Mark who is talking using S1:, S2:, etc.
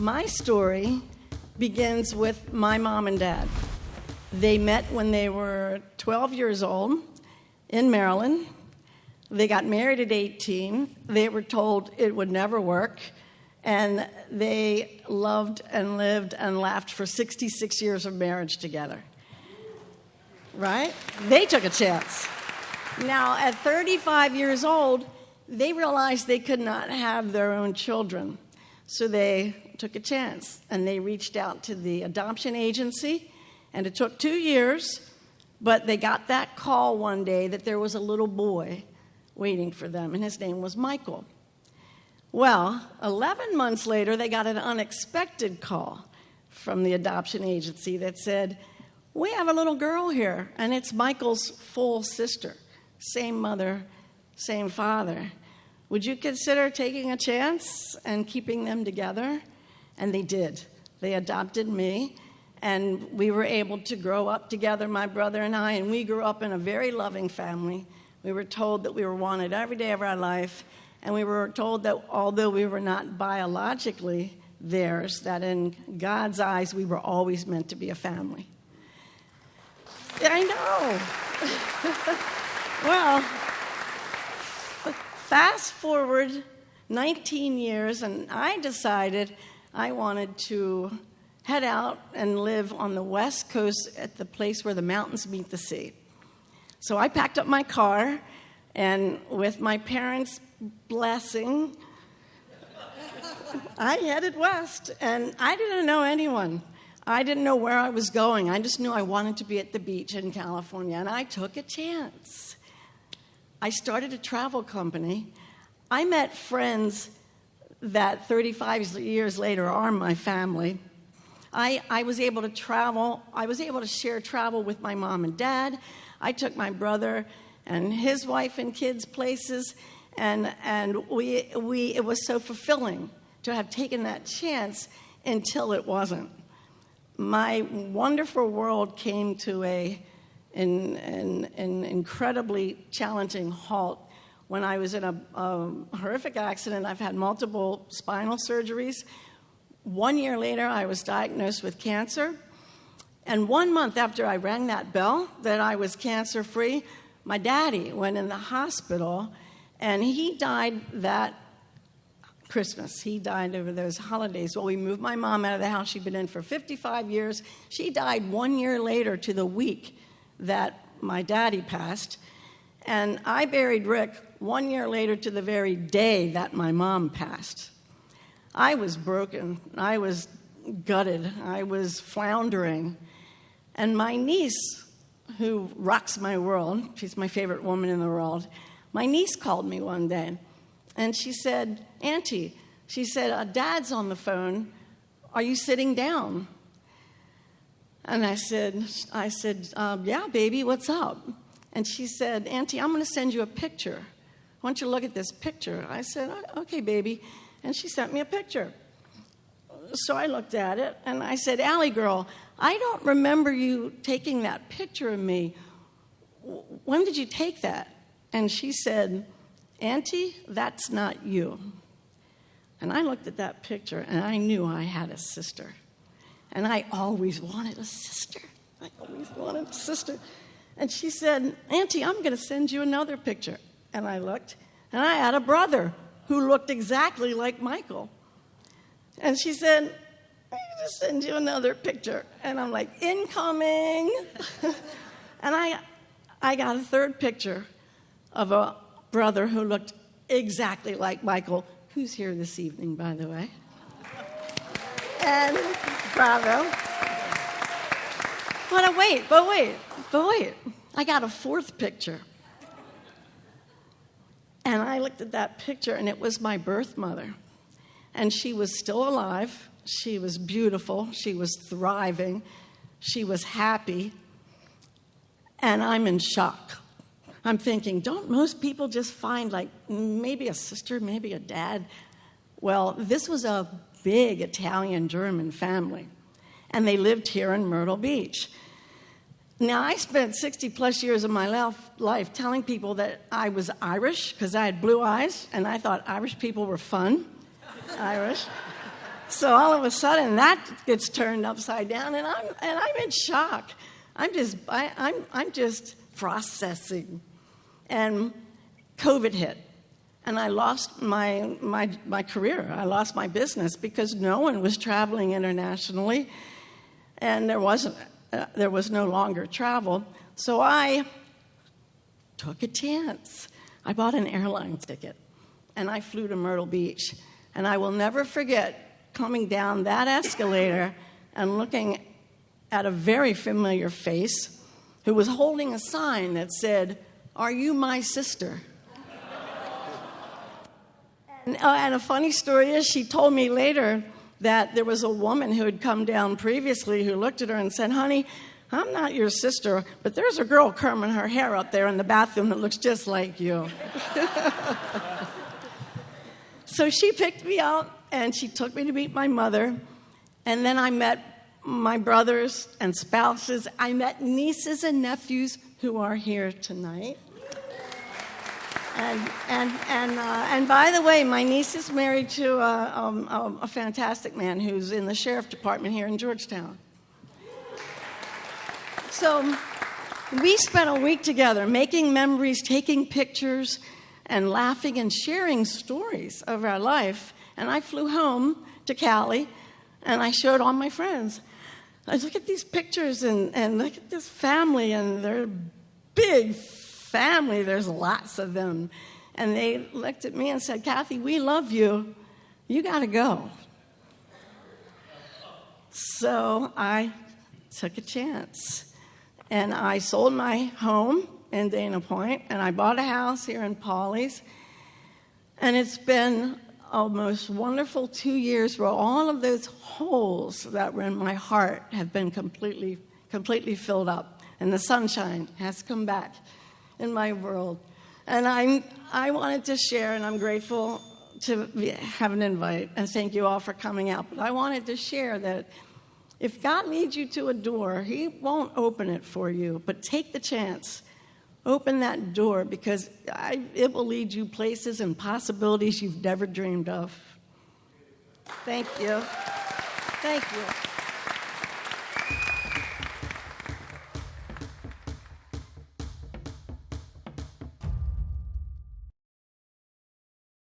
S1: My story begins with my mom and dad. They met when they were 12 years old in Maryland. They got married at 18. They were told it would never work. And they loved and lived and laughed for 66 years of marriage together. Right? They took a chance. Now, at 35 years old, they realized they could not have their own children. So they took a chance, and they reached out to the adoption agency, and it took 2 years, but they got that call one day that there was a little boy waiting for them, and his name was Michael. Well, 11 months later, they got an unexpected call from the adoption agency that said, "We have a little girl here, and it's Michael's full sister. Same mother, same father. Would you consider taking a chance and keeping them together?" And they did. They adopted me, and we were able to grow up together, my brother and I, and we grew up in a very loving family. We were told that we were wanted every day of our life, and we were told that although we were not biologically theirs, that in God's eyes we were always meant to be a family. I know. Well, fast forward 19 years, and I decided I wanted to head out and live on the West Coast at the place where the mountains meet the sea. So I packed up my car, and with my parents' blessing, I headed west, and I didn't know anyone. I didn't know where I was going. I just knew I wanted to be at the beach in California, and I took a chance. I started a travel company. I met friends that 35 years later are my family. I was able to travel. I was able to share travel with my mom and dad. I took my brother and his wife and kids places, and it was so fulfilling to have taken that chance until it wasn't. My wonderful world came to an incredibly challenging halt when I was in a horrific accident. I've had multiple spinal surgeries. 1 year later, I was diagnosed with cancer. And 1 month after I rang that bell that I was cancer-free, my daddy went in the hospital, and he died that Christmas. He died over those holidays. Well, we moved my mom out of the house. She'd been in for 55 years. She died 1 year later to the week that my daddy passed. And I buried Rick 1 year later to the very day that my mom passed. I was broken. I was gutted. I was floundering. And my niece, who rocks my world, she's my favorite woman in the world, my niece called me one day. And she said, "Auntie," she said, "Dad's on the phone. Are you sitting down?" And I said, "Yeah, baby, what's up?" And she said, "Auntie, I'm going to send you a picture. I want you to look at this picture." I said, "Okay, baby." And she sent me a picture. So I looked at it, and I said, "Allie girl, I don't remember you taking that picture of me. When did you take that?" And she said, "Auntie, that's not you." And I looked at that picture, and I knew I had a sister. And I always wanted a sister. I always wanted a sister. And she said, "Auntie, I'm going to send you another picture." And I looked, and I had a brother who looked exactly like Michael. And she said, "I'm going to send you another picture." And I'm like, "Incoming." And I got a third picture of a brother who looked exactly like Michael, who's here this evening, by the way. And bravo. But wait. I got a fourth picture. And I looked at that picture, and it was my birth mother. And she was still alive. She was beautiful. She was thriving. She was happy. And I'm in shock. I'm thinking, don't most people just find, like, maybe a sister, maybe a dad? Well, this was a big Italian-German family, and they lived here in Myrtle Beach. Now, I spent 60-plus years of my life telling people that I was Irish because I had blue eyes, and I thought Irish people were fun. Irish. So all of a sudden, that gets turned upside down, and I'm in shock. I'm just processing. And COVID hit, and I lost my career. I lost my business because no one was traveling internationally, and there was no longer travel. So I took a chance. I bought an airline ticket, and I flew to Myrtle Beach. And I will never forget coming down that escalator and looking at a very familiar face who was holding a sign that said, "Are you my sister?" And a funny story is she told me later that there was a woman who had come down previously who looked at her and said, "Honey, I'm not your sister, but there's a girl combing her hair up there in the bathroom that looks just like you." So she picked me up, and she took me to meet my mother. And then I met my brothers and spouses. I met nieces and nephews who are here tonight. And by the way, my niece is married to a fantastic man who's in the sheriff department here in Georgetown. So we spent a week together making memories, taking pictures, and laughing and sharing stories of our life. And I flew home to Cali, and I showed all my friends. I look at these pictures and look at this family, and they're a big family. There's lots of them. And they looked at me and said, "Cathy, we love you. You got to go." So I took a chance. And I sold my home in Dana Point, and I bought a house here in Pawleys. And it's been a most wonderful 2 years where all of those holes that were in my heart have been completely filled up. And the sunshine has come back in my world. And I wanted to share, and I'm grateful to have an invite, and thank you all for coming out. But I wanted to share that if God leads you to a door, He won't open it for you, but take the chance. Open that door, because it will lead you places and possibilities you've never dreamed of. Thank you. Thank you.